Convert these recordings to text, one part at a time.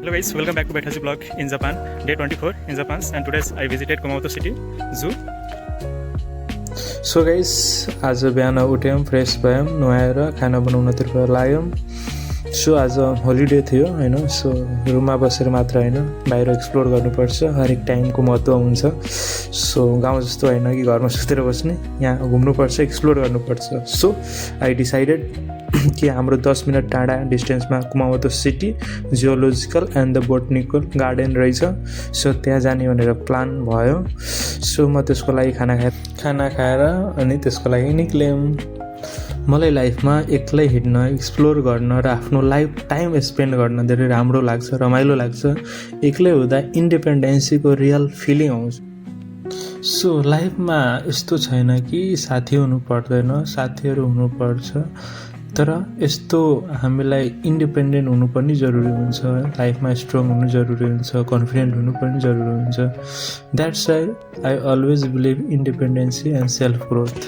Hello guys, welcome back to Baitaji vlog in Japan, day 24 in Japan, and today I visited Kumamoto City Zoo. So guys आज बिहान उठ्यौँ, fresh भयौँ, नुहाएर खाना बनाउनतिर लाग्यौँ। So आज holiday थियो हैन, सो रुममा बसेर मात्र हैन, बाहिर एक्सप्लोर गर्नुपर्छ। हरेक टाइमको महत्त्व हुन्छ। सो गाउँ जस्तो हैन कि घरमा सुतेर बस्ने, यहाँ घुम्नुपर्छ, एक्सप्लोर गर्नुपर्छ। सो आई डिसाइडेड कि हाम्रो 10 मिनट टाढा डिस्टेन्समा Kumamoto city geological and the botanical garden रहेछ। सो त्यहाँ जाने भनेर प्लान भयो। सो म त्यसको लागि खाना खाएर अनि त्यसको लागि निक्ल्यौँ। मलाई लाइफमा एक्लै हिँड्न, एक्सप्लोर गर्न र आफ्नो लाइफ टाइम स्पेन्ड गर्न धेरै राम्रो लाग्छ, रमाइलो लाग्छ। एक्लै हुँदा इन्डिपेन्डेन्सीको रियल फिलिङ आउँछ। सो लाइफमा यस्तो छैन कि साथी हुनु पर्दैन, साथीहरू हुनुपर्छ, तर यस्तो हामीलाई इन्डिपेन्डेन्ट हुनु पनि जरुरी हुन्छ। लाइफमा स्ट्रङ हुनु जरुरी हुन्छ, कन्फिडेन्ट हुनु पनि जरुरी हुन्छ। That's why I always believe independency and self growth.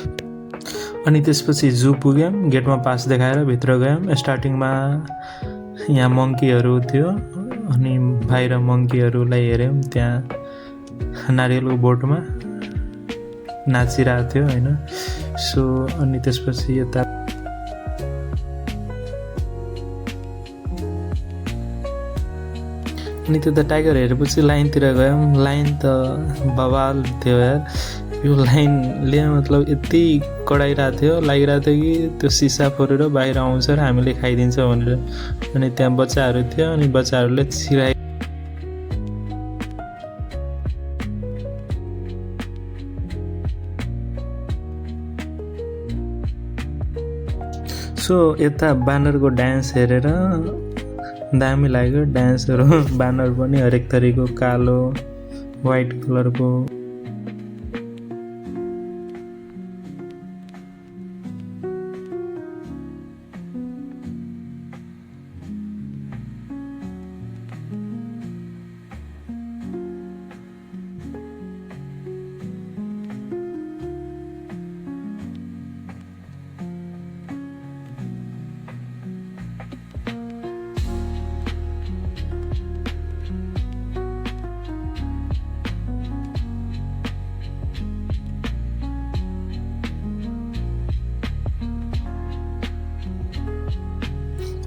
अनि त्यसपछि जू पुग्यौँ, गेटमा पास देखाएर भित्र गयौँ। स्टार्टिङमा यहाँ मङ्कीहरू थियो, अनि बाहिर मङ्कीहरूलाई हेऱ्यौँ। त्यहाँ नारियलको बोटमा नाचिरहेको थियो होइन। सो अनि त्यसपछि यता अनि त्यता टाइगर हेरेपछि लाइनतिर गयौँ। लाइन त बवाल थियो यार। यो लाइनले मतलब यति कराइरहेको थियो, लागिरहेको थियो कि त्यो सिसा फोरेर बाहिर आउँछ र हामीले खाइदिन्छ भनेर। अनि त्यहाँ बच्चाहरू थियो, अनि बच्चाहरूले छिराइ सो यता बानरको डान्स हेरेर दामी लाग्यो। डान्सहरू बानर पनि हरेक थरीको, कालो, वाइट कलरको।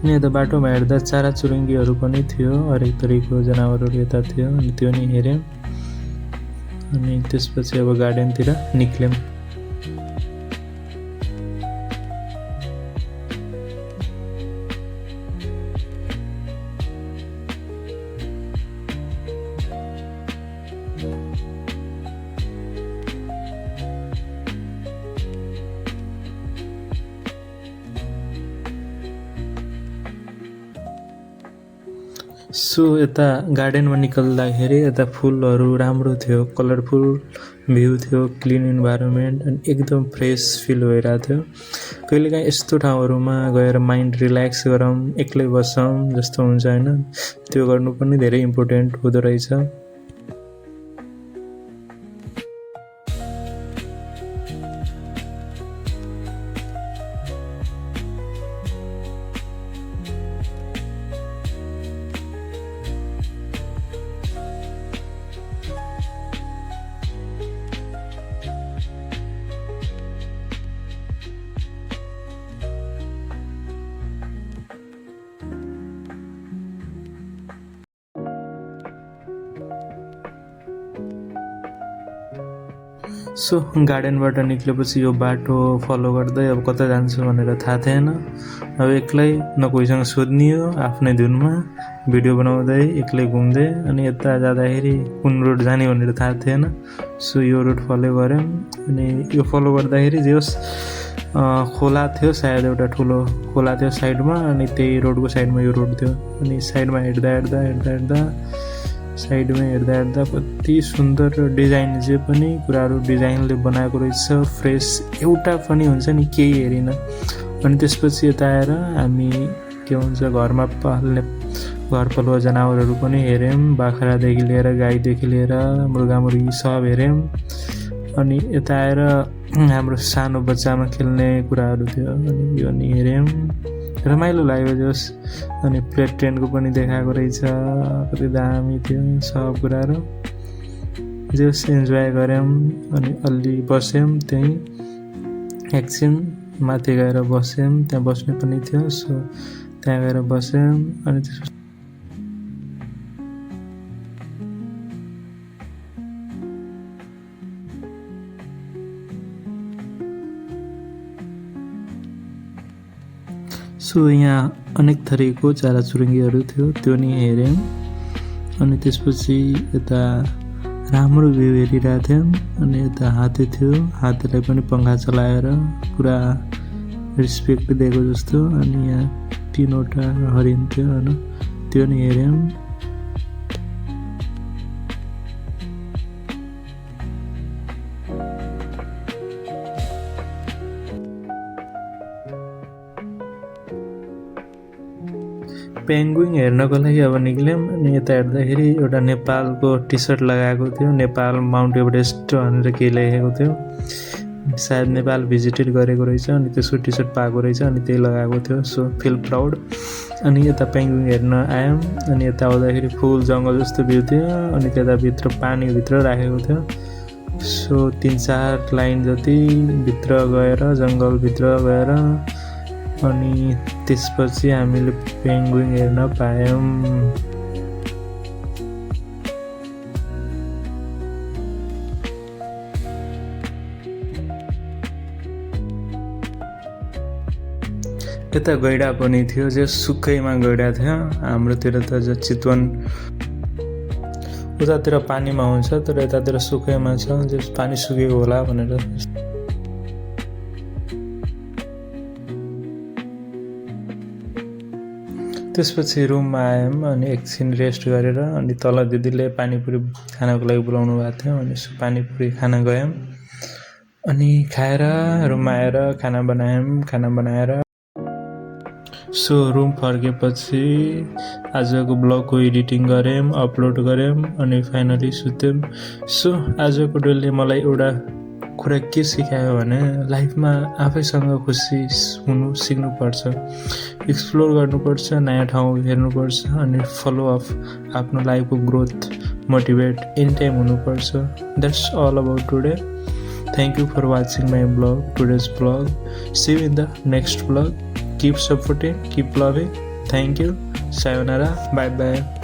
अनि यता बाटोमा हेर्दा चराचुरुङ्गीहरू पनि थियो, हरेक थरीको जनावरहरू यता थियो। अनि त्यो नि हेऱ्यौँ। अनि त्यसपछि अब गार्डनतिर निक्ल्यौँ। सो यता गार्डनमा निकल्दाखेरि यता फुलहरू राम्रो थियो, कलरफुल भ्यू थियो, क्लिन इन्भाइरोमेन्ट, अनि एकदम फ्रेस फिल भइरहेको थियो। कहिलेकाहीँ यस्तो ठाउँहरूमा गएर माइन्ड रिल्याक्स गरौँ, एक्लै बसौँ जस्तो हुन्छ होइन, त्यो गर्नु पनि धेरै इम्पोर्टेन्ट हुँदो रहेछ। सो गार्डनबाट निक्लेपछि यो बाटो फलो गर्दै अब कता जान्छु भनेर थाहा थिएन। अब एक्लै, न कोहीसँग सोध्ने हो, आफ्नै धुनमा भिडियो बनाउँदै एक्लै घुम्दै। अनि यता जाँदाखेरि कुन रोड जाने भनेर थाहा थिएन। सो यो रोड फलो गऱ्यौँ। अनि यो फलो गर्दाखेरि जे होस् खोला थियो, सायद एउटा ठुलो खोला थियो साइडमा, अनि त्यही रोडको साइडमा यो रोड थियो। अनि साइडमा हेर्दा साइडमा हेर्दा कति सुन्दर डिजाइन, जे पनि कुराहरू डिजाइनले बनाएको रहेछ। फ्रेस एउटा पनि हुन्छ नि केही हेरिन। अनि त्यसपछि यता आएर हामी के भन्छ घरमा घरपालुवा जनावरहरू पनि हेऱ्यौँ। बाख्रादेखि लिएर, गाईदेखि लिएर, मुर्गी सब हेऱ्यौँ। अनि यता आएर हाम्रो सानो बच्चामा खेल्ने कुराहरू थियो, अनि यो नि हेऱ्यौँ। रमाइलो लाग्यो जस अनि फ्लाइट ट्रेनको पनि देखाएको रहेछ कति दामी थियो सब कुराहरू जस इन्जोय गऱ्यौँ अनि अलि बस्यौँ त्यहीँ एकछिन माथि गएर बस्यौँ त्यहाँ बस्ने पनि थियो सो त्यहाँ गएर बस्यौँ अनि त्यसपछि सो यहाँ अनेक थरीको चराचुरुङ्गीहरू थियो त्यो नि हेऱ्यौँ अनि त्यसपछि यता राम्रो भ्यू हेरिरहेको थियौँ अनि यता हात्ती थियो हात्तीलाई पनि पङ्खा चलाएर पुरा रेस्पेक्ट दिएको जस्तो अनि यहाँ 3वटा हरिण थियो होइन त्यो नि हेऱ्यौँ पेन्गुइन हेर्नको लागि अब निक्ल्यौँ अनि यता हेर्दाखेरि एउटा नेपालको टी सर्ट लगाएको थियो नेपाल माउन्ट एभरेस्ट भनेर केही लेखेको थियो सायद नेपाल भिजिटेड गरेको रहेछ अनि त्यसको टी सर्ट पाएको रहेछ अनि त्यही लगाएको थियो सो फिल प्राउड अनि यता पेन्गुइन हेर्न आयौँ अनि यता आउँदाखेरि फुल जङ्गल जस्तो भ्यू थियो अनि त्यताभित्र पानीभित्र राखेको थियो सो 3-4 लाइन जति भित्र गएर जङ्गलभित्र गएर अनि त्यसपछि हामीले पेन्गुइन हेर्न पायौँ यता गैडा पनि थियो जो सुक्खैमा गैडा थियो हाम्रोतिर त चितवन उतातिर पानीमा हुन्छ तर यतातिर सुक्खैमा छ जो पानी सुकेको होला भनेर त्यसपछि रुममा आयौँ अनि एकछिन रेस्ट गरेर अनि तल दिदीले पानीपुरी खानको लागि बोलाउनु भएको थियो अनि पानीपुरी खान गयौँ अनि खाएर रुममा आएर खाना बनाएर सो रुम फर्केपछि आजको ब्लगको एडिटिङ गऱ्यौँ अपलोड गऱ्यौँ अनि फाइनली सुत्यौँ सो आजको डेले मलाई एउटा कुरा के सिकायो भने लाइफमा आफैसँग खुसी हुनु सिक्नुपर्छ एक्सप्लोर गर्नुपर्छ नयाँ ठाउँ हेर्नुपर्छ अनि फलो अफ आफ्नो लाइफको ग्रोथ मोटिभेट एनी टाइम हुनुपर्छ that's all about today thank you for watching my blog today's blog see you in the next blog keep supporting keep loving thank you sayonara bye bye